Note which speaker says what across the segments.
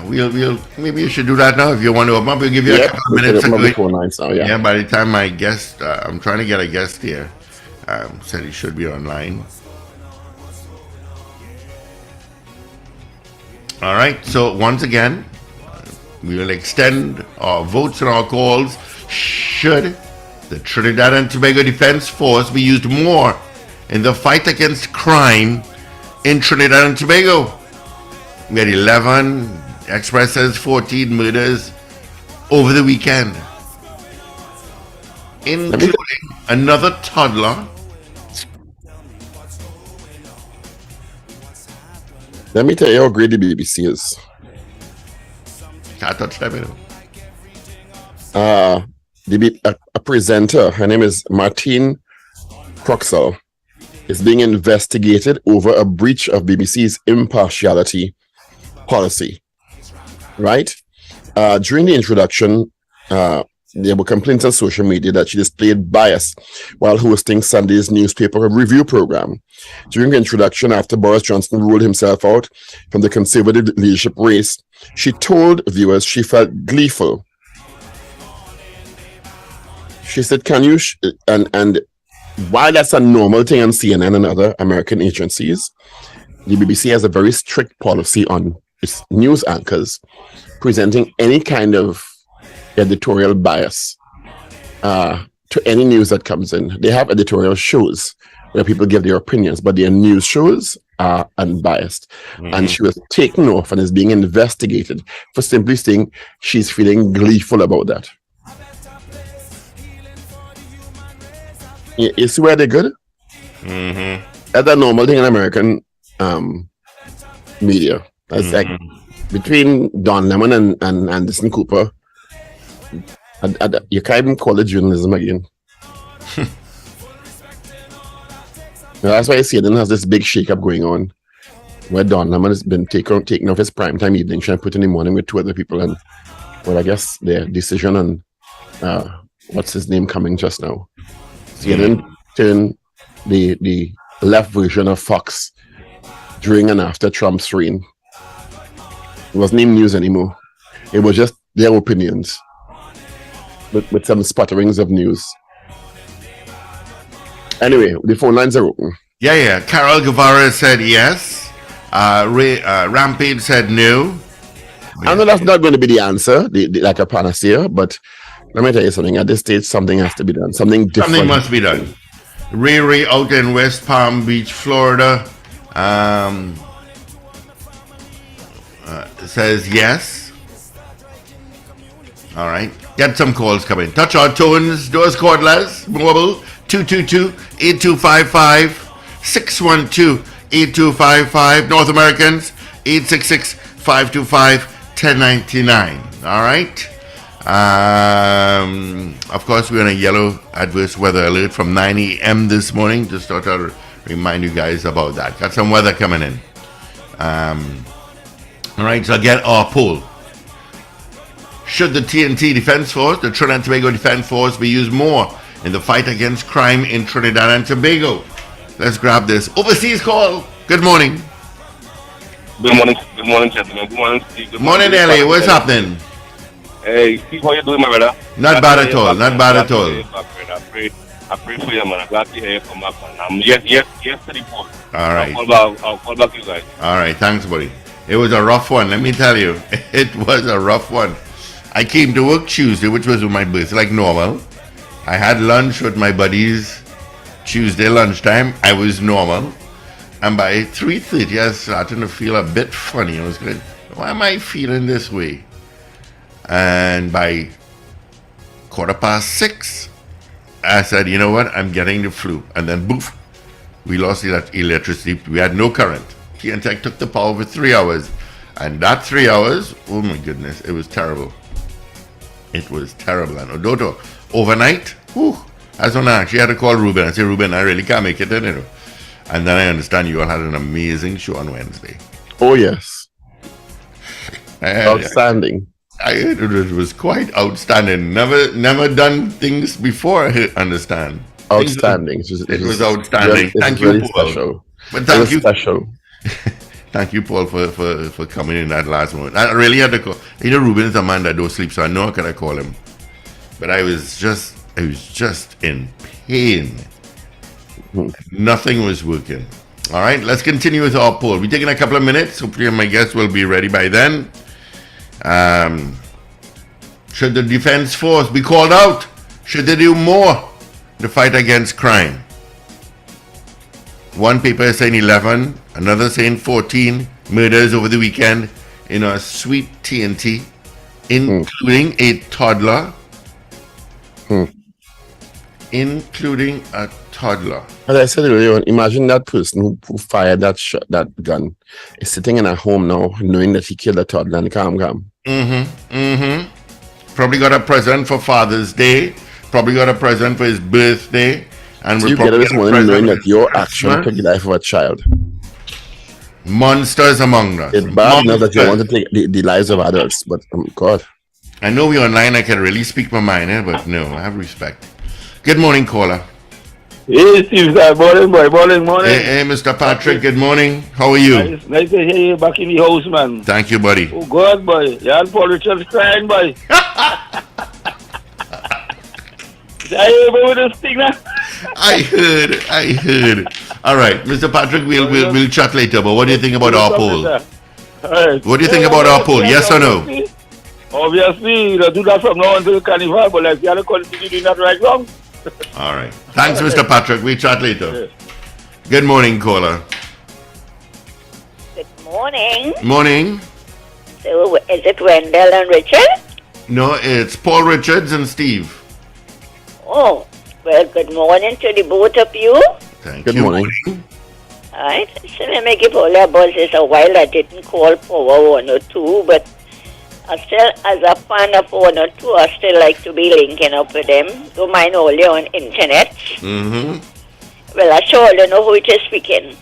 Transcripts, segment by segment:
Speaker 1: we'll maybe you should do that now if you want to open up. We'll give you a
Speaker 2: Yep,
Speaker 1: couple of
Speaker 2: we can
Speaker 1: minutes to
Speaker 2: open up
Speaker 1: do
Speaker 2: the
Speaker 1: it.
Speaker 2: phone lines now. Yeah.
Speaker 1: Yeah, by the time my guest, I'm trying to get a guest here. Said he should be online. All right. So once again, we will extend our votes and our calls. Should the Trinidad and Tobago Defense Force be used more in the fight against crime in Trinidad and Tobago? We had 11. Express says 14 murders over the weekend, including another toddler.
Speaker 2: Let me tell you how great the BBC is.
Speaker 1: Can't touch that,
Speaker 2: A presenter, her name is Martine Croxall, is being investigated over a breach of BBC's impartiality policy. Right? During the introduction, there were complaints on social media that she displayed bias while hosting Sunday's newspaper review program. During the introduction, after Boris Johnson ruled himself out from the Conservative leadership race, she told viewers she felt gleeful. She said, "Can you?" And while that's a normal thing on CNN and other American agencies, the BBC has a very strict policy on its news anchors presenting any kind of editorial bias to any news that comes in. They have editorial shows where people give their opinions, but their news shows are unbiased. Mm-hmm. And she was taken off and is being investigated for simply saying she's feeling gleeful about that. You see where they're good?
Speaker 1: Mm-hmm.
Speaker 2: That's a normal thing in American media. It's like between Don Lemon and Anderson Cooper, you can't even call it journalism again. That's why CNN has this big shake-up going on, where Don Lemon has been taken off his primetime evening show and put in the morning with two other people, and well, I guess their decision on what's his name coming just now. CNN turned the left version of Fox during and after Trump's reign. It wasn't even news anymore. It was just their opinions with some sputterings of news. Anyway, the phone lines are open.
Speaker 1: Yeah. Carol Guevara said yes. Rampage said no.
Speaker 2: I know that's not going to be the answer, like a panacea, but let me tell you something. At this stage, something has to be done. Something different.
Speaker 1: Something must be done. Ray out in West Palm Beach, Florida, says yes. All right. Get some calls coming. Touch our tones. Doors cordless. Mobile 222-8255. 612-8255. North Americans 866-525-1099. All right. Of course, we're on a yellow adverse weather alert from 9 a.m. this morning. Just thought I'd remind you guys about that. Got some weather coming in. All right, so get our poll. Should the TNT Defense Force, the Trinidad and Tobago Defense Force, be used more in the fight against crime in Trinidad and Tobago? Let's grab this overseas call. Good morning.
Speaker 3: Good morning, gentlemen. Good morning, Steve.
Speaker 1: Good morning, Ellie. What's happening?
Speaker 3: Hey, Steve, how you doing, my brother?
Speaker 1: Not bad at all. Not bad at all.
Speaker 3: I pray for you, man. I'm glad to hear you come back, man. Yes to the poll.
Speaker 1: All right.
Speaker 3: I'll call back you guys.
Speaker 1: All right. Thanks, buddy. It was a rough one. Let me tell you. It was a rough one. I came to work Tuesday, which was my birthday, like normal. I had lunch with my buddies Tuesday lunchtime. I was normal. And by 3:30, I was starting to feel a bit funny. I was going, why am I feeling this way? And by 6:15, I said, you know what? I'm getting the flu. And then, boof, we lost electricity. We had no current. TNTech took the power for 3 hours. And that 3 hours, oh my goodness, it was terrible. It was terrible. And Odoto, overnight, that's when I actually had to call Ruben and say, Ruben, I really can't make it in, you know. And then I understand you all had an amazing show on Wednesday.
Speaker 2: Oh, yes. Outstanding.
Speaker 1: It was quite outstanding. Never done things before, I understand.
Speaker 2: Outstanding.
Speaker 1: It was outstanding. Thank you,
Speaker 2: really
Speaker 1: Paul.
Speaker 2: special.
Speaker 1: But thank you.
Speaker 2: Special.
Speaker 1: Thank you, Paul, for coming in that last moment. I really had to call. You know, Ruben is a man that don't sleep, so I know I could call him. But I was just in pain. Nothing was working. All right, let's continue with our poll. We're taking a couple of minutes. Hopefully my guests will be ready by then. Should the defense force be called out? Should they do more to fight against crime? One paper is saying 11, another saying 14 murders over the weekend in a sweet TNT, including a toddler. Including a toddler.
Speaker 2: As I said earlier, imagine that person who fired that gun is sitting in a home now, knowing that he killed a toddler and calm.
Speaker 1: Probably got a present for Father's Day. Probably got a present for his birthday. And
Speaker 2: So
Speaker 1: we'll
Speaker 2: you get
Speaker 1: probably
Speaker 2: this
Speaker 1: get a
Speaker 2: morning
Speaker 1: present
Speaker 2: knowing
Speaker 1: for
Speaker 2: that your
Speaker 1: his
Speaker 2: action
Speaker 1: Christmas.
Speaker 2: took the life of a child.
Speaker 1: Monsters among us.
Speaker 2: It's bad now that you want
Speaker 1: Monsters.
Speaker 2: to take the lives of adults, but God.
Speaker 1: I know we online. I can really speak my mind, but no, I have respect. Good morning, caller.
Speaker 4: Hey, Steve, sir. Morning, boy. Morning.
Speaker 1: Hey, Mr. Patrick. Good morning. How are you?
Speaker 4: Nice to hear you back in the house, man.
Speaker 1: Thank you, buddy.
Speaker 4: Oh, God, boy. You and Paul Richards crying, boy. Are you able with this thing now?
Speaker 1: I heard. All right, Mr. Patrick, we'll chat later. But what do you think about our poll?
Speaker 4: All right.
Speaker 1: What do you think about our poll? Yes or no?
Speaker 4: Obviously, you do that from now until Carnival, but like, you have to continue doing that right now.
Speaker 1: All right. Thanks, Mr. Patrick. We'll chat later. Good morning, caller.
Speaker 5: Good morning.
Speaker 1: Morning.
Speaker 5: So, is it Wendell and Richard?
Speaker 1: No, it's Paul Richards and Steve.
Speaker 5: Oh, well, good morning to the both of you.
Speaker 1: Thank
Speaker 2: Good
Speaker 1: you.
Speaker 2: morning.
Speaker 5: Alright, so let me give all our buzz. It's a while I didn't call Power 102, but I still, as a fan of 102, I still like to be linking up with them. Don't mind only on internet.
Speaker 1: Mm-hmm.
Speaker 5: Well, I sure don't know who it is speaking.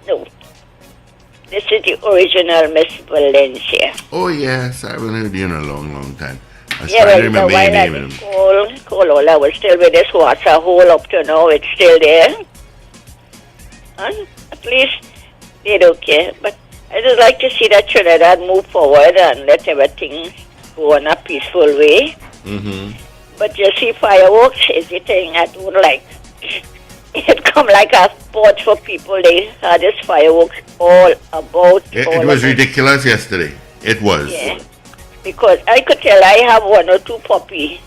Speaker 5: No. This is the original Miss Valencia.
Speaker 1: Oh, yes. I haven't heard you in a long, long time. I was
Speaker 5: Yeah,
Speaker 1: trying to
Speaker 5: well,
Speaker 1: remember
Speaker 5: while
Speaker 1: your
Speaker 5: I
Speaker 1: name.
Speaker 5: did call all, I was still with this water hole up to now. It's still there. And at least they don't care. But I just like to see that Trinidad move forward and let everything go in a peaceful way.
Speaker 1: Mm-hmm.
Speaker 5: But you see, fireworks is the thing I don't like. It come like a sport for people. They had this fireworks all about.
Speaker 1: It was ridiculous yesterday. It was.
Speaker 5: Yeah. Because I could tell I have 1 or 2 puppy,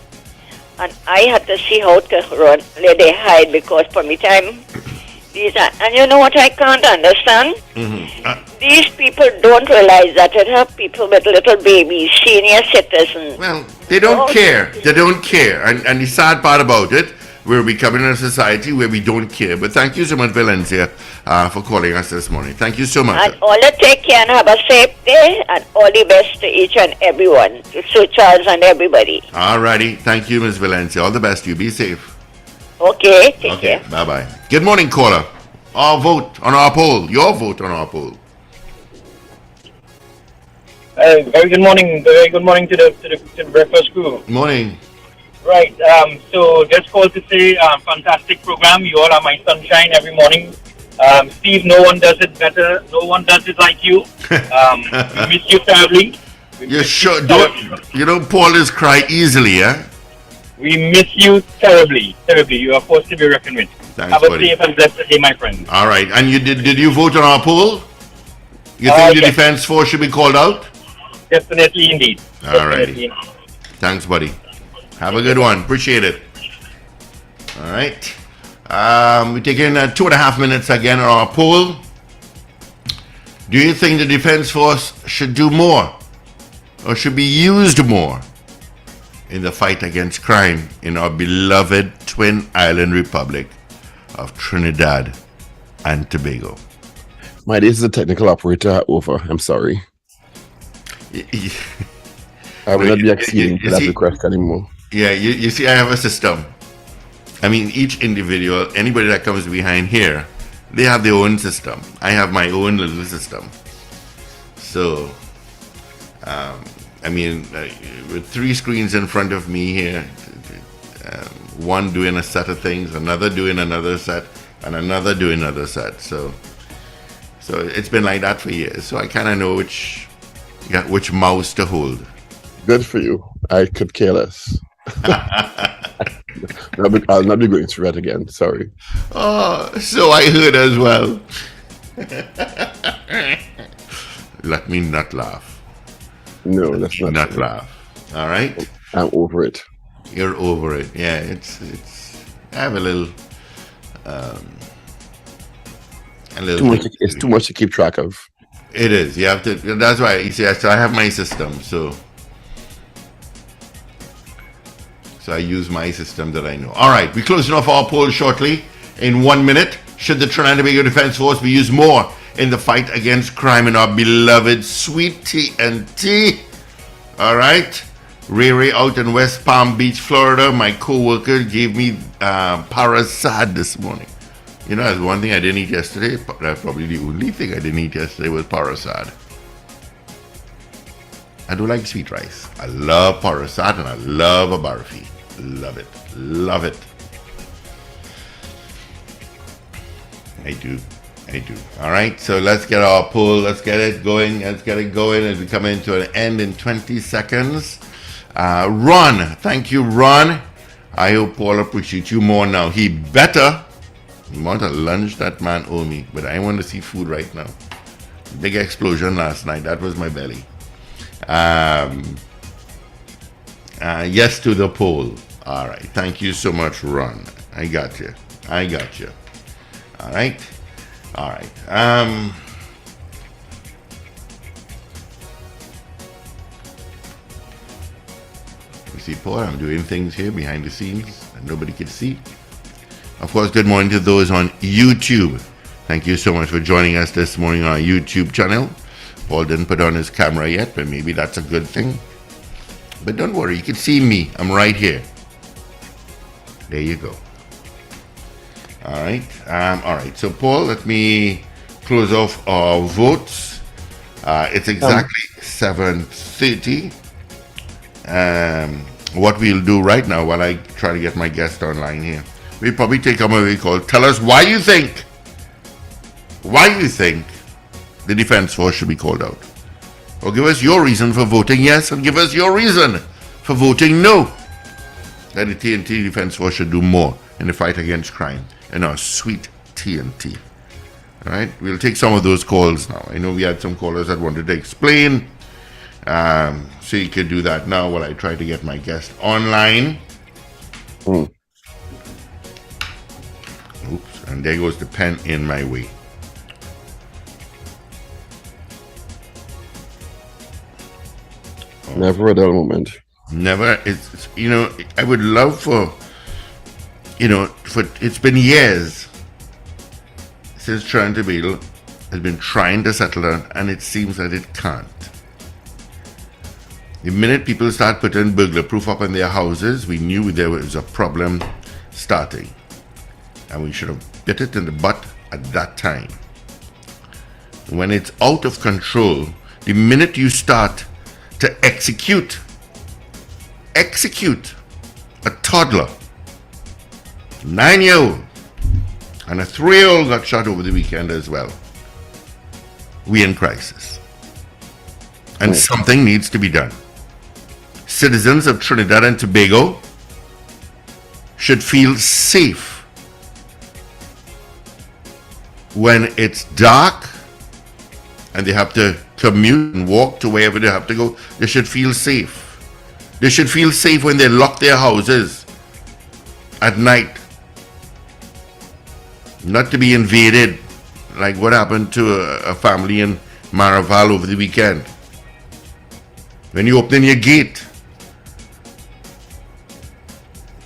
Speaker 5: and I had to see how to run, let they hide, because for me time, these are, and you know what I can't understand?
Speaker 1: Mm-hmm.
Speaker 5: These people don't realize that it have people with little babies, senior citizens.
Speaker 1: Well, they don't care. They don't care. And the sad part about it, we're becoming a society where we don't care. But thank you so much, Valencia, for calling us this morning. Thank you so much.
Speaker 5: And all the take care and have a safe day, and all the best to each and everyone, to Sir Charles and everybody.
Speaker 1: All righty. Thank you, Ms. Valencia. All the best. You be safe.
Speaker 5: Okay, take care.
Speaker 1: Bye-bye. Good morning, caller. Our vote on our poll. Your vote on our poll.
Speaker 6: Very good morning. Very good morning to the breakfast crew.
Speaker 1: Morning.
Speaker 6: Right. So just called to say, fantastic program. You all are my sunshine every morning. Steve, no one does it better. No one does it like you. We miss you terribly.
Speaker 1: You sure don't? You know, Paul is cry easily, eh?
Speaker 6: We miss you terribly. You are forced to be reckoned with.
Speaker 1: Thanks,
Speaker 6: Have a
Speaker 1: buddy.
Speaker 6: safe and blessed day, my friend.
Speaker 1: All right. And you did you vote on our poll? You think the
Speaker 6: Yes.
Speaker 1: defense force should be called out?
Speaker 6: Definitely indeed.
Speaker 1: All righty.
Speaker 6: Definitely indeed.
Speaker 1: Thanks, buddy. Have a good one. Appreciate it. All right. We're taking 2.5 minutes again on our poll. Do you think the defense force should do more or should be used more in the fight against crime in our beloved Twin Island Republic of Trinidad and Tobago?
Speaker 2: This is a technical operator over. I'm sorry. I will not be acceding to that request anymore.
Speaker 1: Yeah, you see, I have a system. I mean, each individual, anybody that comes behind here, they have their own system. I have my own little system. So, I mean, with 3 screens in front of me here, one doing a set of things, another doing another set, and another doing another set. So So it's been like that for years. So I kind of know which mouse to hold.
Speaker 2: Good for you. I could care less. I'll not be going through that again. Sorry.
Speaker 1: Oh, so I heard as well. Let me not laugh.
Speaker 2: No, that's not
Speaker 1: Not
Speaker 2: true.
Speaker 1: laugh. All right?
Speaker 2: I'm over it.
Speaker 1: You're over it. Yeah, it's I have a little
Speaker 2: It's too much to keep track of.
Speaker 1: It is. You have to. That's why you see. So I have my system. So I use my system that I know. All right, we're closing off our poll shortly. In 1 minute, should the Trinidad and Tobago Defense Force be used more in the fight against crime in our beloved sweet TNT? All right. Ray out in West Palm Beach, Florida. My co-worker gave me parasad this morning. You know, that's one thing I didn't eat yesterday. That's probably the only thing I didn't eat yesterday was parasad. I do like sweet rice. I love parasad and I love a barfi. Love it. Love it. I do. All right, so let's get our poll. Let's get it going as we come into an end in 20 seconds. Ron, thank you, Ron. I hope Paul appreciates you more now. He better. You want a lunch that man owe me, but I want to see food right now. Big explosion last night. That was my belly. Yes to the poll. All right. Thank you so much, Ron. I got you. All right. You see, Paul, I'm doing things here behind the scenes that nobody can see. Of course, good morning to those on YouTube. Thank you so much for joining us this morning on our YouTube channel. Paul didn't put on his camera yet, but maybe that's a good thing. But don't worry, you can see me. I'm right here. There you go. All right. So, Paul, let me close off our votes. It's exactly 7:30. What we'll do right now, while I try to get my guest online here, we'll probably take a movie called "Tell Us Why You Think the Defense Force should be called out," or give us your reason for voting yes, and give us your reason for voting no. That the TNT Defense Force should do more in the fight against crime in our sweet TNT. All right, we'll take some of those calls now. I know we had some callers that wanted to explain. So you can do that now while I try to get my guest online. Oops, and there goes the pen in my way.
Speaker 2: Never a dull moment.
Speaker 1: Never. It's I would love for it's been years since Trinidad and Tobago has been trying to settle down, and it seems that it can't. The minute people start putting burglar proof up in their houses, we knew there was a problem starting, and we should have bit it in the butt at that time. When it's out of control, the minute you start to execute a toddler, 9-year-old, and a 3-year-old got shot over the weekend as well, we in crisis, and something needs to be done. Citizens of Trinidad and Tobago should feel safe when it's dark and they have to commute and walk to wherever they have to go. They should feel safe. They should feel safe when they lock their houses at night, not to be invaded like what happened to a family in Maraval over the weekend. When you open your gate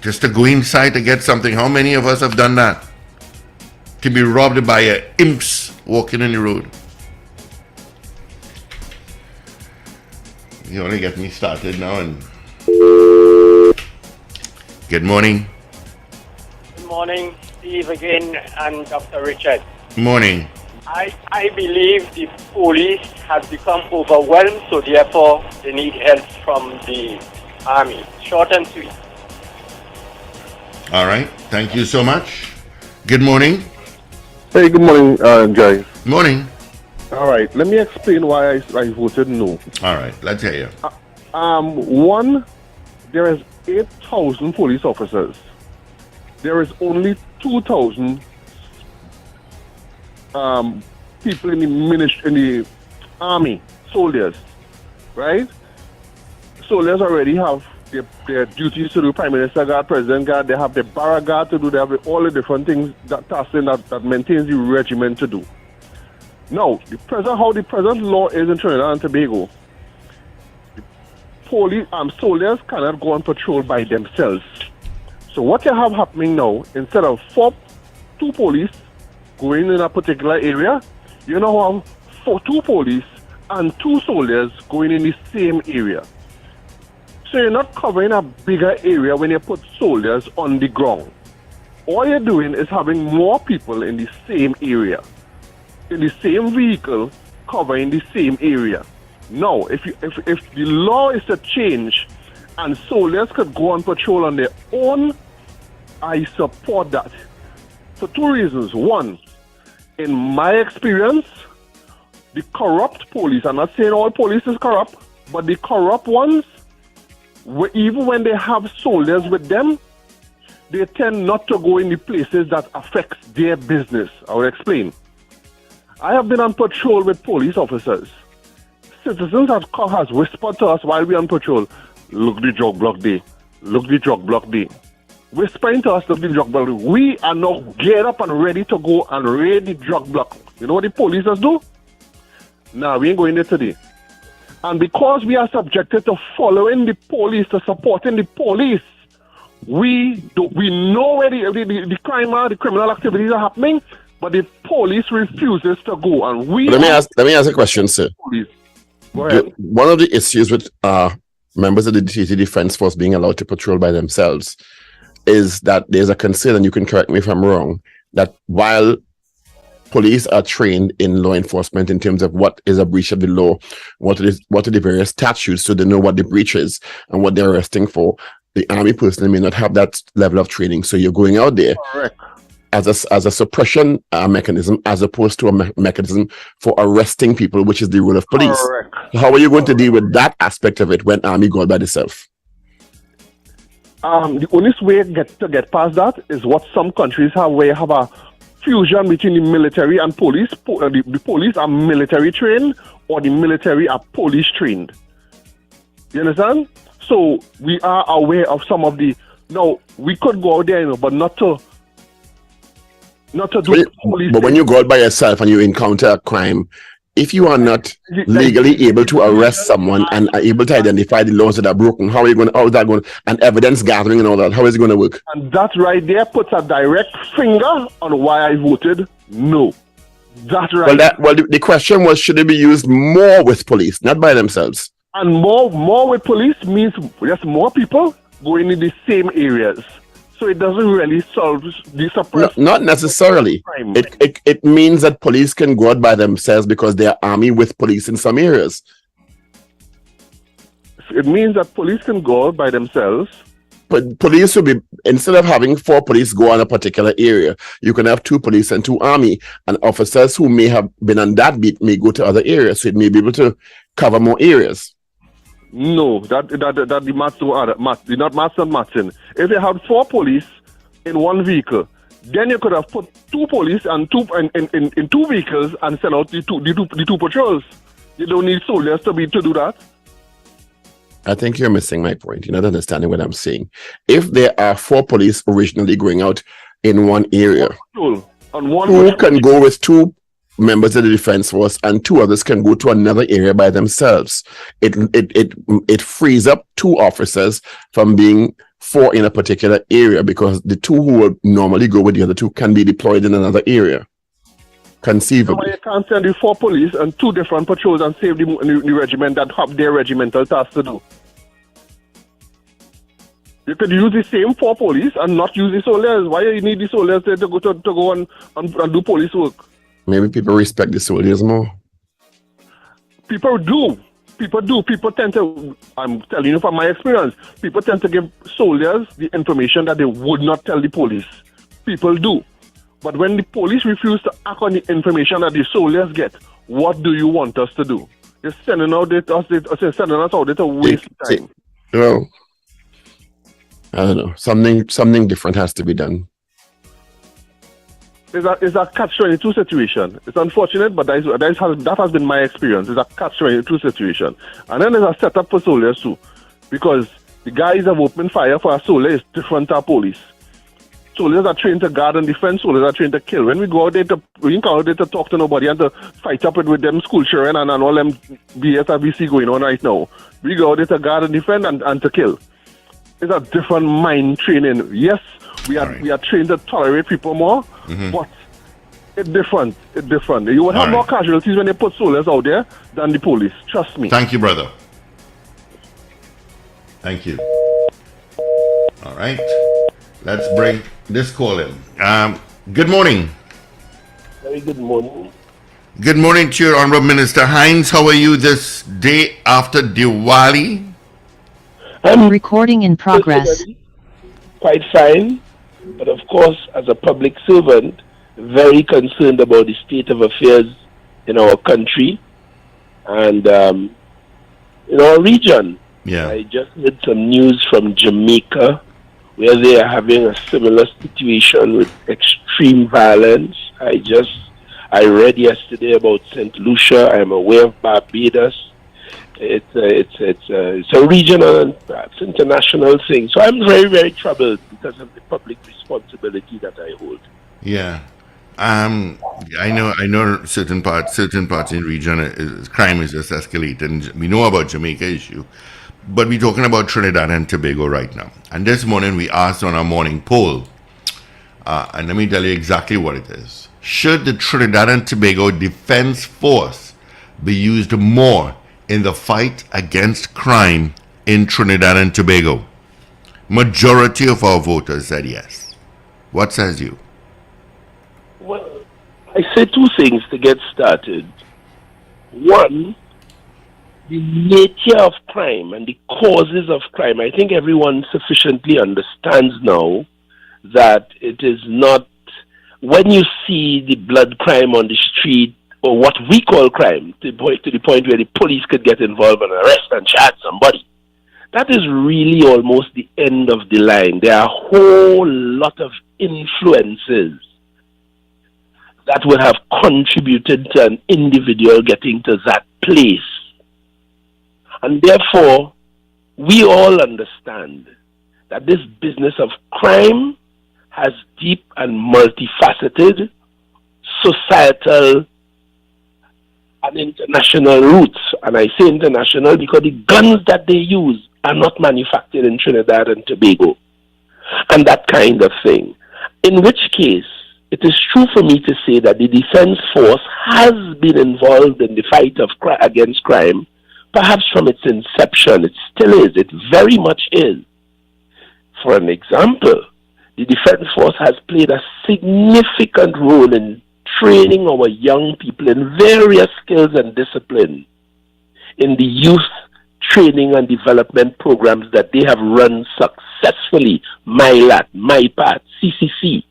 Speaker 1: just to go inside to get something, how many of us have done that? To be robbed by imps walking in the road. You only get me started now. And good morning.
Speaker 7: Good morning, Steve again and Dr. Richard.
Speaker 1: Morning.
Speaker 7: I believe the police have become overwhelmed, so therefore they need help from the army. Short and sweet.
Speaker 1: All right. Thank you so much. Good morning.
Speaker 8: Hey, good morning, guys.
Speaker 1: Morning.
Speaker 8: All right, let me explain why I voted no.
Speaker 1: All right, let's hear you.
Speaker 8: One, there is 8,000 police officers. There is only 2,000 people in the army, soldiers, right? Soldiers already have their duties to do, Prime Minister Guard, President Guard, they have the Barrack Guard to do, they have all the different things that maintains the regiment to do. Now, how the present law is in Trinidad and Tobago, police soldiers cannot go on patrol by themselves. So what you have happening now, instead of two police going in a particular area, you now have 2 police and 2 soldiers going in the same area. So you're not covering a bigger area when you put soldiers on the ground. All you're doing is having more people in the same area, in the same vehicle, covering the same area. Now, if the law is to change and soldiers could go on patrol on their own, I support that. For 2 reasons. One, in my experience, the corrupt police, I'm not saying all police is corrupt, but the corrupt ones, even when they have soldiers with them, they tend not to go in the places that affects their business. I will explain. I have been on patrol with police officers. Citizens has whispered to us while we're on patrol, look the drug block day, look the drug block day. Whispering to us, look the drug block day. We are now geared up and ready to go and raid the drug block. You know what the police do? Nah, we ain't going there today. And because we are subjected to following the police, to supporting the police, we know where the crime are, the criminal activities are happening, but the police refuses to go. And
Speaker 2: let me ask a question, sir.
Speaker 8: Police. Go ahead.
Speaker 2: One of the issues with members of the TT Defense Force being allowed to patrol by themselves is that there's a concern, and you can correct me if I'm wrong, that while police are trained in law enforcement in terms of what is a breach of the law, what are the various statutes, so they know what the breach is and what they're arresting for. The army personnel may not have that level of training, so you're going out there as a suppression mechanism as opposed to a mechanism for arresting people, which is the role of police.
Speaker 8: Correct.
Speaker 2: How are you going to deal with that aspect of it when army go out by itself?
Speaker 8: The only way to get past that is what some countries have, where you have a fusion between the military and police. The police are military trained, or the military are police trained. You understand? So we are aware of some of the. Now we could go out there, but not to do police.
Speaker 2: But when you go out by yourself and you encounter a crime, if you are not legally able to arrest someone and are able to identify the laws that are broken, how is that going? And evidence gathering and all that, how is it going to work?
Speaker 8: And that right there puts a direct finger on why I voted no. That's right.
Speaker 2: The question was, should it be used more with police, not by themselves?
Speaker 8: And more with police means just more people going in the same areas. So it doesn't really solve the suppression.
Speaker 2: Not necessarily. It means that police can go out by themselves because they are army with police in some areas.
Speaker 8: It means that police can go out by themselves.
Speaker 2: But police will be, instead of having 4 police go on a particular area, you can have 2 police and 2 army. And officers who may have been on that beat may go to other areas. So it may be able to cover more areas.
Speaker 8: No, that the maths don't add up. Maths, not maths and matching. If you had 4 police in one vehicle, then you could have put 2 police and in 2 vehicles and send out the two patrols. You don't need soldiers to do that.
Speaker 2: I think you're missing my point. You're not understanding what I'm saying. If there are 4 police originally going out in one area,
Speaker 8: who
Speaker 2: can go with 2 members of the defense force and 2 others can go to another area by themselves? It frees up 2 officers from being 4 in a particular area, because the 2 who would normally go with the other 2 can be deployed in another area. Conceivably.
Speaker 8: You can't send the 4 police and 2 different patrols and save the regiment that have their regimental tasks to do. You could use the same 4 police and not use the soldiers. Why do you need the soldiers to go and do police work?
Speaker 2: Maybe people respect the soldiers more.
Speaker 8: People do. People tend to, I'm telling you from my experience, people tend to give soldiers the information that they would not tell the police. People do. But when the police refuse to act on the information that the soldiers get, what do you want us to do? You're sending us out there to waste time.
Speaker 2: Well, I don't know. Something different has to be done.
Speaker 8: It's a catch-22 situation. It's unfortunate, but that has been my experience. It's a catch-22 situation. And then there's a setup for soldiers too. Because the guys have opened fire for a soldier is different to police. Soldiers are trained to guard and defend, soldiers are trained to kill. When we go out there we can go out there to talk to nobody and to fight up with them school children and all them BSRBC going on right now. We go out there to guard and defend and to kill. It's a different mind training. Yes, we are trained to tolerate people more, but it's different. It's different. You will have more casualties when they put soldiers out there than the police. Trust me.
Speaker 1: Thank you, brother. Thank you. All right. Let's bring this call in. Good morning.
Speaker 9: Very good morning.
Speaker 1: Good morning to you, Honorable Minister Hines. How are you this day after Diwali?
Speaker 9: I'm
Speaker 10: recording in progress.
Speaker 9: Quite fine, but of course, as a public servant, very concerned about the state of affairs in our country and in our region.
Speaker 1: Yeah.
Speaker 9: I just heard some news from Jamaica where they are having a similar situation with extreme violence. I read yesterday about St. Lucia. I am aware of Barbados. It's a regional and perhaps international thing. So I'm very, very troubled because of the public responsibility that I hold.
Speaker 1: Yeah. I know certain parts in the region crime is just escalating. We know about Jamaica issue, but we're talking about Trinidad and Tobago right now. And this morning we asked on our morning poll, and let me tell you exactly what it is. Should the Trinidad and Tobago Defense Force be used more in the fight against crime in Trinidad and Tobago? Majority of our voters said yes. What says you?
Speaker 9: Well, I say two things to get started. One, the nature of crime and the causes of crime. I think everyone sufficiently understands now that it is not, when you see the blood crime on the street, or what we call crime, to the point where the police could get involved and arrest and charge somebody. That is really almost the end of the line. There are a whole lot of influences that would have contributed to an individual getting to that place. And therefore, we all understand that this business of crime has deep and multifaceted societal and international roots. And I say international because the guns that they use are not manufactured in Trinidad and Tobago and that kind of thing. In which case, it is true for me to say that the Defense Force has been involved in the fight against crime, perhaps from its inception. It still is. It very much is. For an example, the Defense Force has played a significant role in training our young people in various skills and disciplines in the youth training and development programs that they have run successfully, MyLAT, MyPath, CCC.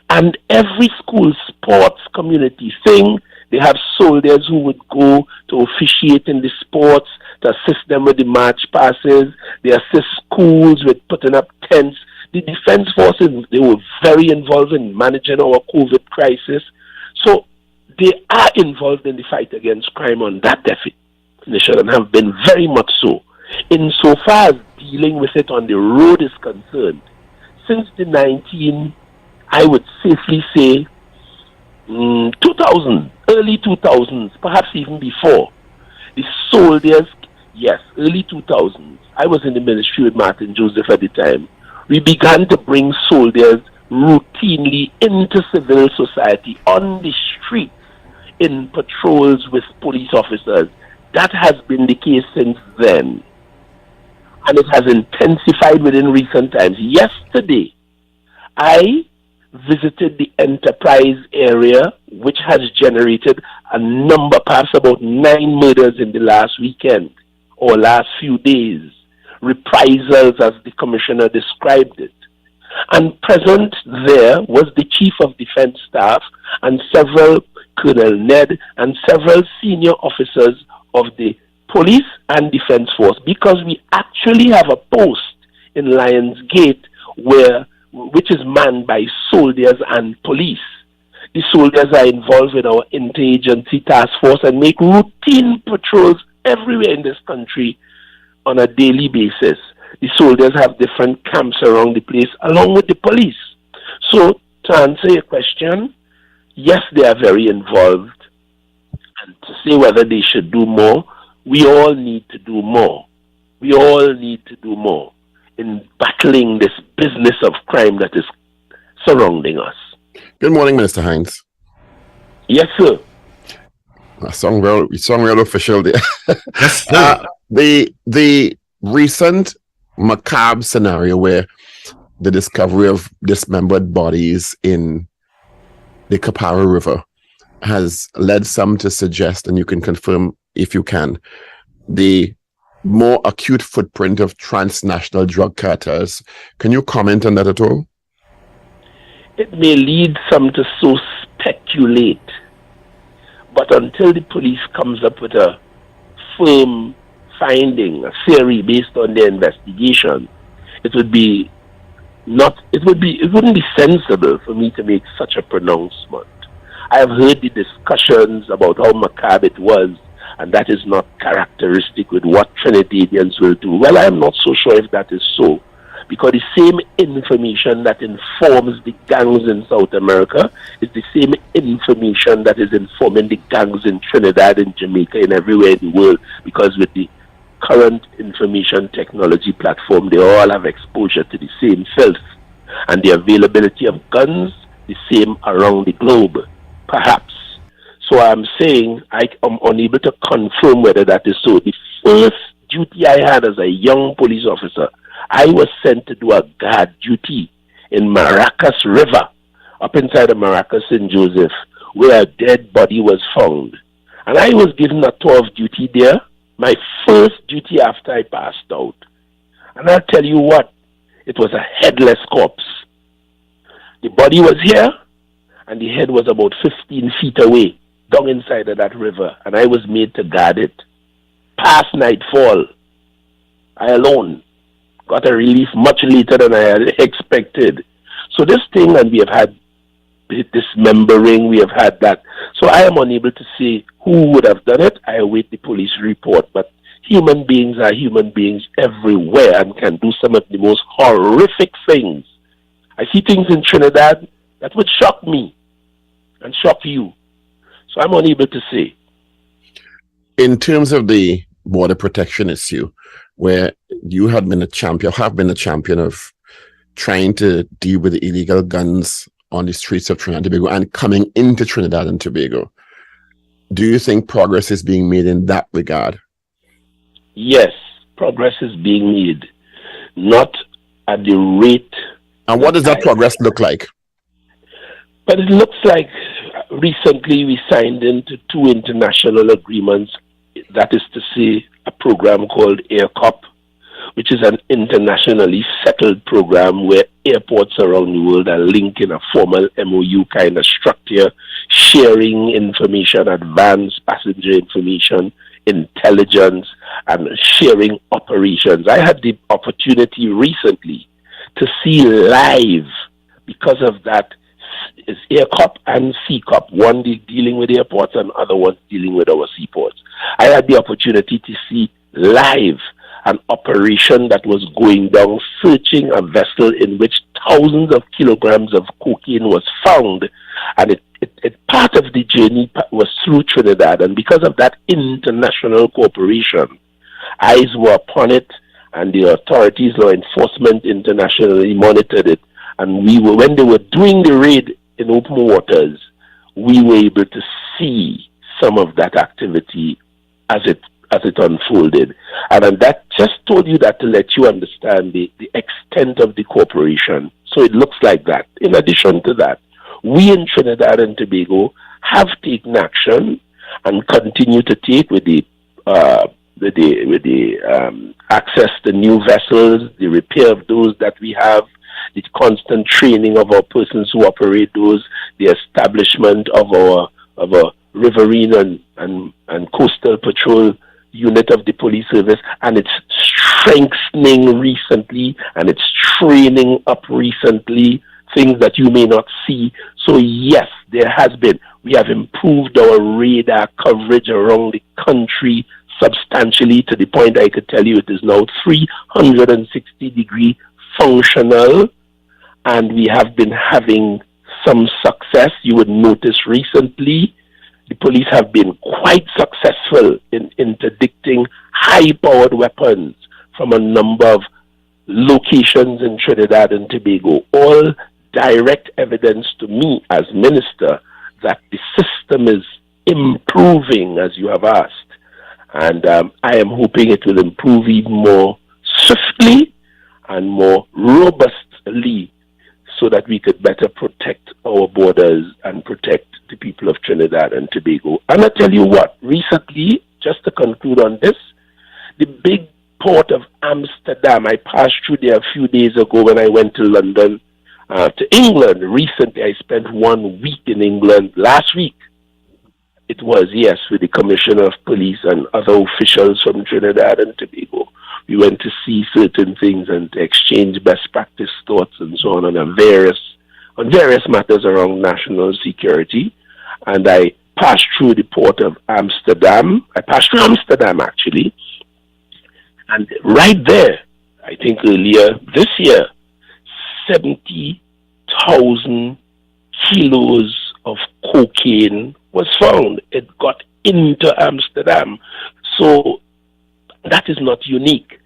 Speaker 9: And every school sports community thing, they have soldiers who would go to officiate in the sports, to assist them with the march passes. They assist schools with putting up tents. The Defense Forces, they were very involved in managing our COVID crisis. So they are involved in the fight against crime on that definition and have been very much so. Insofar as dealing with it on the road is concerned, since I would safely say 2000, early 2000s, perhaps even before, the soldiers, yes, early 2000s, I was in the ministry with Martin Joseph at the time. We began to bring soldiers routinely into civil society on the streets in patrols with police officers. That has been the case since then. And it has intensified within recent times. Yesterday, I visited the Enterprise area, which has generated a number, perhaps about 9 murders in the last weekend or last few days. Reprisals, as the commissioner described it. And present there was the Chief of Defense Staff and several Colonel Ned, and several senior officers of the police and defense force, because we actually have a post in Lions Gate which is manned by soldiers and police. The soldiers are involved with our interagency task force and make routine patrols everywhere in this country on a daily basis. The soldiers have different camps around the place along with the police. So to answer your question, yes, they are very involved. And to say whether they should do more, we all need to do more. We all need to do more in battling this business of crime that is surrounding us.
Speaker 2: Good morning, Minister Hines.
Speaker 9: Yes, sir.
Speaker 2: You sound real official there.
Speaker 1: Yes, sir.
Speaker 2: The recent macabre scenario where the discovery of dismembered bodies in the Kapara River has led some to suggest, and you can confirm if you can, the more acute footprint of transnational drug cartels. Can you comment on that at all?
Speaker 9: It may lead some to so speculate, but until the police comes up with a firm finding, a theory based on their investigation, it wouldn't be sensible for me to make such a pronouncement. I have heard the discussions about how macabre it was, and that is not characteristic with what Trinidadians will do. Well, I am not so sure if that is so, because the same information that informs the gangs in South America is the same information that is informing the gangs in Trinidad and Jamaica and everywhere in the world, because with the current information technology platform, they all have exposure to the same filth, and the availability of guns the same around the globe, perhaps. So I'm saying I am unable to confirm whether that is so. The first duty I had as a young police officer, I was sent to do a guard duty in Maracas River, up inside of Maracas, St. Joseph, where a dead body was found. And I was given a tour of duty there, my first duty after I passed out. And I'll tell you what, it was a headless corpse. The body was here, and the head was about 15 feet away, down inside of that river, and I was made to guard it. Past nightfall, I alone got a relief much later than I had expected. So this thing, and we have had dismembering, we have had that. So I am unable to say who would have done it. I await the police report, but human beings are human beings everywhere and can do some of the most horrific things. I see things in Trinidad that would shock me and shock you. So I'm unable to say.
Speaker 2: In terms of the border protection issue, where you have been a champion of trying to deal with the illegal guns on the streets of Trinidad and Tobago and coming into Trinidad and Tobago, do you think progress is being made in that regard?
Speaker 9: Yes, progress is being made. Not at the rate.
Speaker 2: And what does that progress look like?
Speaker 9: But it looks like recently we signed into 2 international agreements. That is to say, a program called AirCop, which is an internationally settled program where airports around the world are linked in a formal MOU kind of structure, sharing information, advanced passenger information, intelligence, and sharing operations. I had the opportunity recently to see live, because of that, is AirCop and CCOP, one dealing with airports and other ones dealing with our seaports. I had the opportunity to see live an operation that was going down, searching a vessel in which thousands of kilograms of cocaine was found, and part of the journey was through Trinidad, and because of that international cooperation, eyes were upon it, and the authorities, law enforcement internationally monitored it, and when they were doing the raid in open waters, we were able to see some of that activity as it unfolded. And that just told you that to let you understand the extent of the cooperation. So it looks like that. In addition to that, we in Trinidad and Tobago have taken action and continue to take with the access to new vessels, the repair of those that we have, the constant training of our persons who operate those, the establishment of our of a riverine and coastal patrol unit of the police service, and it's strengthening recently, and it's training up recently, things that you may not see. So yes, there has been. We have improved our radar coverage around the country substantially, to the point I could tell you it is now 360-degree functional, and we have been having some success. You would notice recently the police have been quite successful in interdicting high-powered weapons from a number of locations in Trinidad and Tobago. All direct evidence to me as minister that the system is improving, as you have asked. And I am hoping it will improve even more swiftly and more robustly, so that we could better protect our borders and protect the people of Trinidad and Tobago. And I tell you what, recently, just to conclude on this, the big port of Amsterdam, I passed through there a few days ago when I went to London, to England. Recently, I spent 1 week in England. Last week, it was, yes, with the Commissioner of Police and other officials from Trinidad and Tobago. We went to see certain things and to exchange best practice thoughts and so on various matters around national security. And I passed through the port of Amsterdam. I passed through Amsterdam, actually. And right there, I think earlier this year, 70,000 kilos of cocaine was found. It got into Amsterdam. So that is not unique.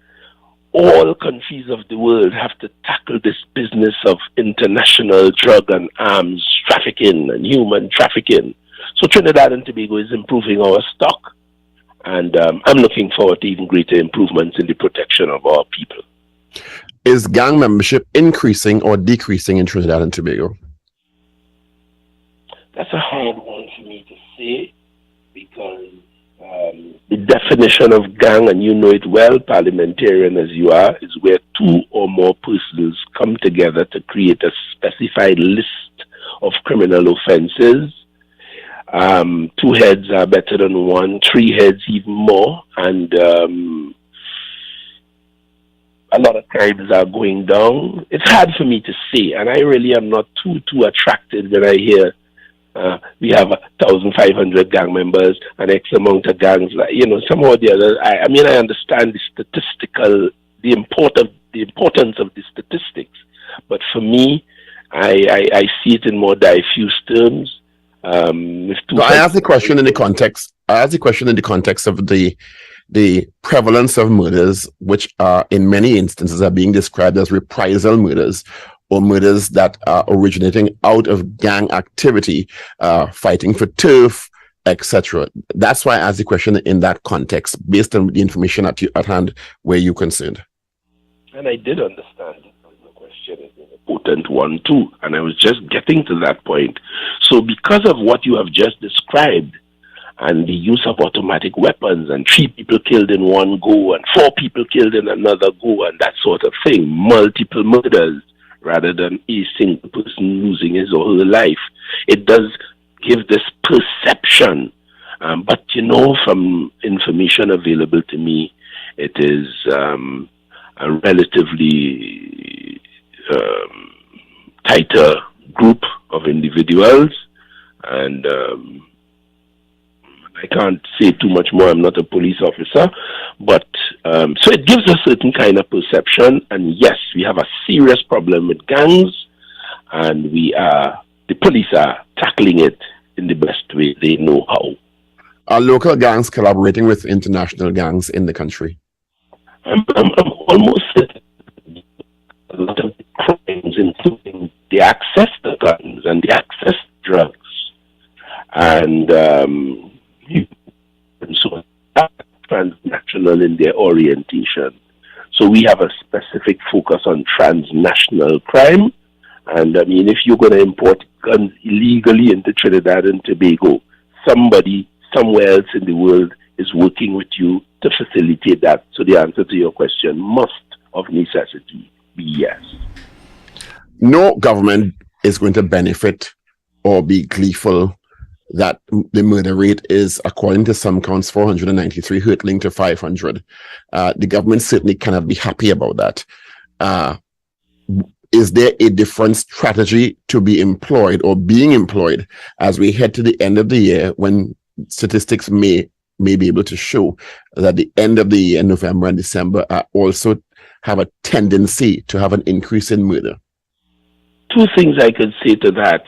Speaker 9: All countries of the world have to tackle this business of international drug and arms trafficking and human trafficking. So Trinidad and Tobago is improving our stock, and I'm looking forward to even greater improvements in the protection of our people.
Speaker 2: Is gang membership increasing or decreasing in Trinidad and Tobago?
Speaker 9: That's a hard one for me to say, because the definition of gang, and you know it well, parliamentarian as you are, is where two or more persons come together to create a specified list of criminal offenses. 2 heads are better than 1, 3 heads even more, and a lot of crimes are going down. It's hard for me to say, and I really am not too attracted when I hear we have 1,500 gang members and X amount of gangs. Some or the other. I understand the importance of the statistics, but for me, I see it in more diffuse terms.
Speaker 2: So I ask the question in the context. Of the prevalence of murders, which are in many instances are being described as reprisal murders, or murders that are originating out of gang activity, fighting for turf, etc. That's why I asked the question in that context, based on the information at hand where you're concerned.
Speaker 9: And I did understand the question is an important one too, and I was just getting to that point. So because of what you have just described, and the use of automatic weapons, and 3 people killed in one go, and 4 people killed in another go, and that sort of thing, multiple murders, rather than a single person losing his or her life. It does give this perception. But, from information available to me, it is a relatively tighter group of individuals. And I can't say too much more. I'm not a police officer. But so it gives a certain kind of perception. And yes, we have a serious problem with gangs, and the police are tackling it in the best way they know how.
Speaker 2: Are local gangs collaborating with international gangs in the country?
Speaker 9: I'm almost certain a lot of the crimes, including the access to guns and the access to drugs, and so transnational in their orientation. So we have a specific focus on transnational crime. And if you're going to import guns illegally into Trinidad and Tobago, somebody somewhere else in the world is working with you to facilitate that. So the answer to your question must, of necessity, be yes.
Speaker 2: No government is going to benefit or be gleeful that the murder rate is, according to some counts, 493, hurtling to 500. The government certainly cannot be happy about that. Is there a different strategy to be employed or being employed as we head to the end of the year, when statistics may be able to show that the end of the year, November and December, also have a tendency to have an increase in murder?
Speaker 9: Two things I could say to that.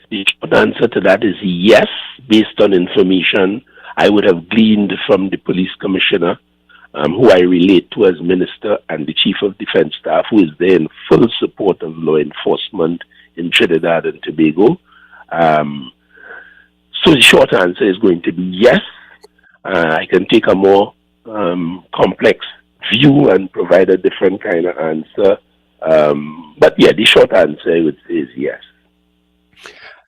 Speaker 9: The short answer to that is yes, based on information I would have gleaned from the police commissioner, who I relate to as minister, and the chief of defense staff, who is there in full support of law enforcement in Trinidad and Tobago. So the short answer is going to be yes. I can take a more complex view and provide a different kind of answer. But yeah, the short answer I would say is yes.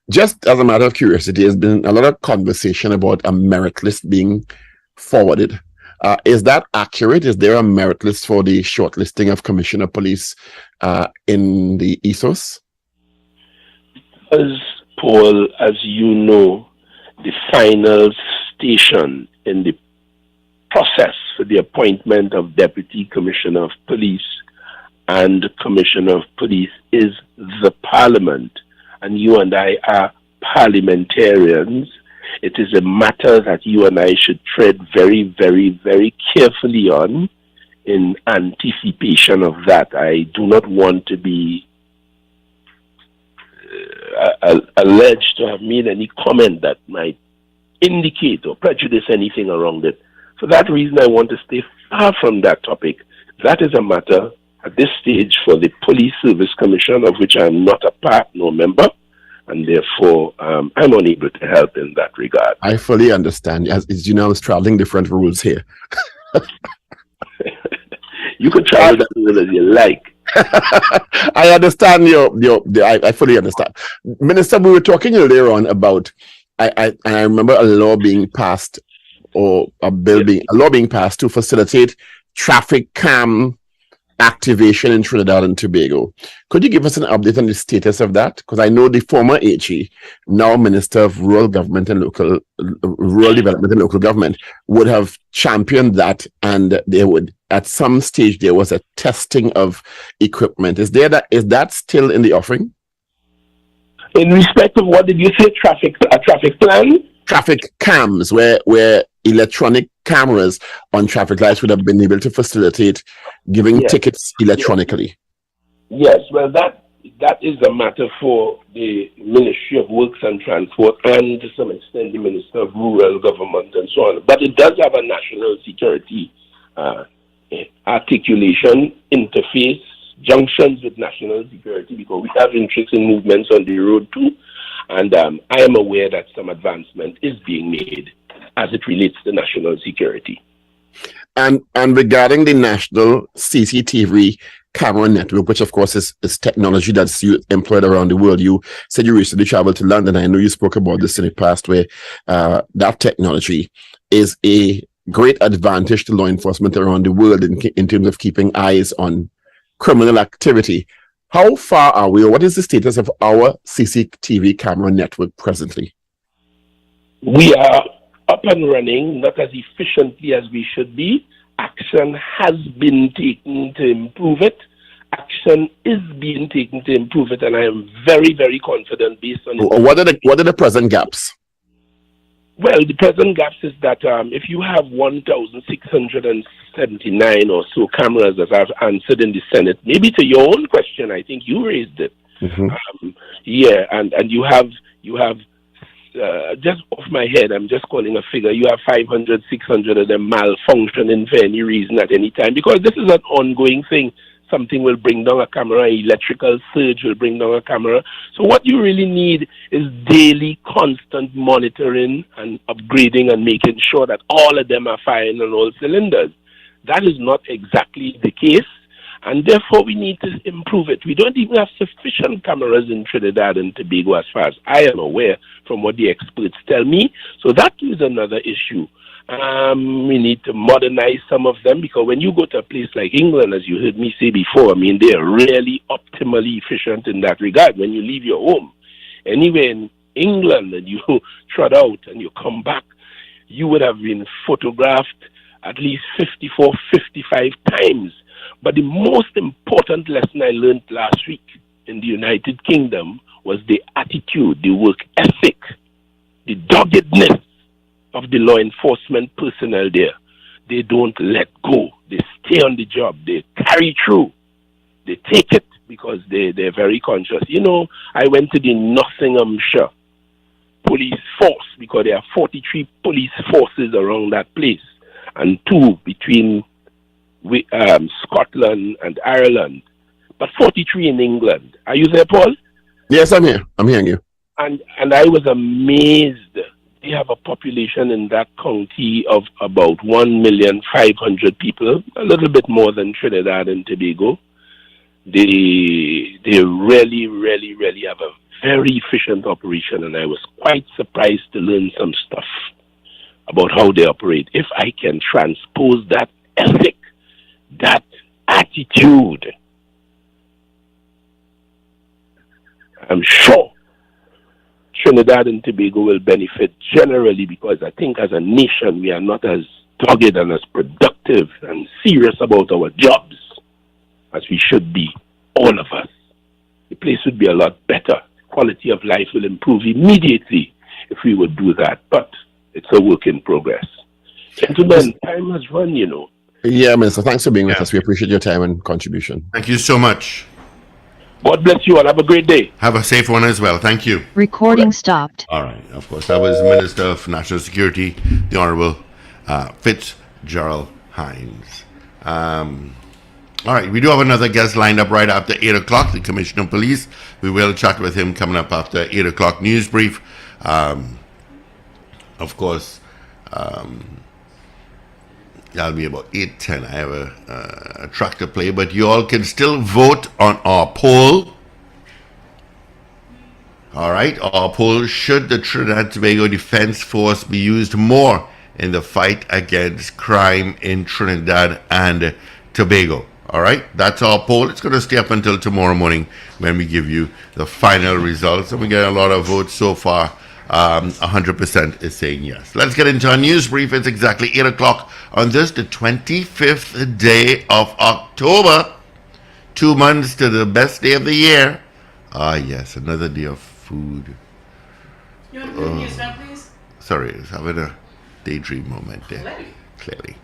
Speaker 2: Just as a matter of curiosity, there's been a lot of conversation about a merit list being forwarded. Is that accurate? Is there a merit list for the shortlisting of Commissioner of Police in the ESOS?
Speaker 9: As Paul, as you know, the final station in the process for the appointment of Deputy Commissioner of Police and Commissioner of Police is the Parliament. And you and I are parliamentarians. It is a matter that you and I should tread very, very, very carefully on in anticipation of that. I do not want to be alleged to have made any comment that might indicate or prejudice anything around it. For that reason, I want to stay far from that topic. That is a matter at this stage for the Police Service Commission, of which I am not a part nor member, and therefore I'm unable to help in that regard.
Speaker 2: I fully understand. As you know, I was traveling different rules here.
Speaker 9: You can travel that rule as you like.
Speaker 2: I understand I fully understand. Minister, we were talking earlier on about, I remember a law being passed, or a law being passed to facilitate traffic cam activation in Trinidad and Tobago. Could you give us an update on the status of that? Because I know the former HE, now Minister of Rural Development and Local Government, would have championed that, and they would, at some stage, there was a testing of equipment. Is that still in the offering?
Speaker 9: In respect of what did you say? Traffic plan? Traffic
Speaker 2: cams, where electronic cameras on traffic lights would have been able to facilitate giving tickets electronically.
Speaker 9: Yes, well, that is a matter for the Ministry of Works and Transport, and to some extent the Minister of Rural Government and so on. But it does have a national security articulation, interface, junctions with national security, because we have interests in movements on the road too. And I am aware that some advancement is being made as it relates to national security.
Speaker 2: And regarding the national CCTV camera network, which of course is technology that's employed around the world. You said you recently traveled to London. I know you spoke about this in the past, where that technology is a great advantage to law enforcement around the world in terms of keeping eyes on criminal activity. How far are we, or what is the status of our CCTV camera network presently?
Speaker 9: We are up and running, not as efficiently as we should be. Action has been taken to improve it. Action is being taken to improve it, and I am very, very confident based on...
Speaker 2: What are the present gaps?
Speaker 9: Well, the present gaps is that if you have 1,679 or so cameras, as I've answered in the Senate, maybe to your own question, I think you raised it.
Speaker 2: Mm-hmm.
Speaker 9: And you have just off my head, I'm just calling a figure, you have 500, 600 of them malfunctioning for any reason at any time, because this is an ongoing thing. Something will bring down a camera, electrical surge will bring down a camera. So what you really need is daily, constant monitoring and upgrading and making sure that all of them are firing on all cylinders. That is not exactly the case, and therefore we need to improve it. We don't even have sufficient cameras in Trinidad and Tobago as far as I am aware from what the experts tell me. So that is another issue. We need to modernize some of them, because when you go to a place like England, as you heard me say before, I mean, they are really optimally efficient in that regard. When you leave your home, anywhere in England and you trot out and you come back, you would have been photographed at least 54, 55 times. But the most important lesson I learned last week in the United Kingdom was the attitude, the work ethic, the doggedness of the law enforcement personnel there. They don't let go. They stay on the job. They carry through. They take it because they're very conscious. You know, I went to the Nottinghamshire police force because there are 43 police forces around that place and 2 between Scotland and Ireland, but 43 in England. Are you there, Paul?
Speaker 2: Yes, I'm here. I'm hearing you.
Speaker 9: And I was amazed. They have a population in that county of about 1,500,000 people, a little bit more than Trinidad and Tobago. They really, really, really have a very efficient operation, and I was quite surprised to learn some stuff about how they operate. If I can transpose that ethic, that attitude, I'm sure Trinidad and Tobago will benefit generally, because I think as a nation we are not as dogged and as productive and serious about our jobs as we should be, all of us. The place would be a lot better. Quality of life will improve immediately if we would do that, but it's a work in progress. Gentlemen, time has run, you know.
Speaker 2: Yeah, Minister, thanks for being with us. We appreciate your time and contribution.
Speaker 1: Thank you so much.
Speaker 9: God bless you all. Have a great day.
Speaker 1: Have a safe one as well. Thank you.
Speaker 10: Recording stopped.
Speaker 1: All right. Of course, that was Minister of National Security, the Honorable Fitzgerald Hines. All right. We do have another guest lined up right after 8 o'clock, the Commissioner of Police. We will chat with him coming up after 8 o'clock news brief. Of course, that'll be about 8:10. I have a track to play, but you all can still vote on our poll. All right, our poll: should the Trinidad and Tobago Defense Force be used more in the fight against crime in Trinidad and Tobago? All right, that's our poll. It's going to stay up until tomorrow morning when we give you the final results, and we get a lot of votes so far. 100% is saying yes. Let's get into our news brief. It's exactly 8 o'clock on this, the 25th day of October. 2 months to the best day of the year. Ah, yes, another day of food.
Speaker 11: You want to news now, please?
Speaker 1: Sorry, I was having a daydream moment there. Clearly.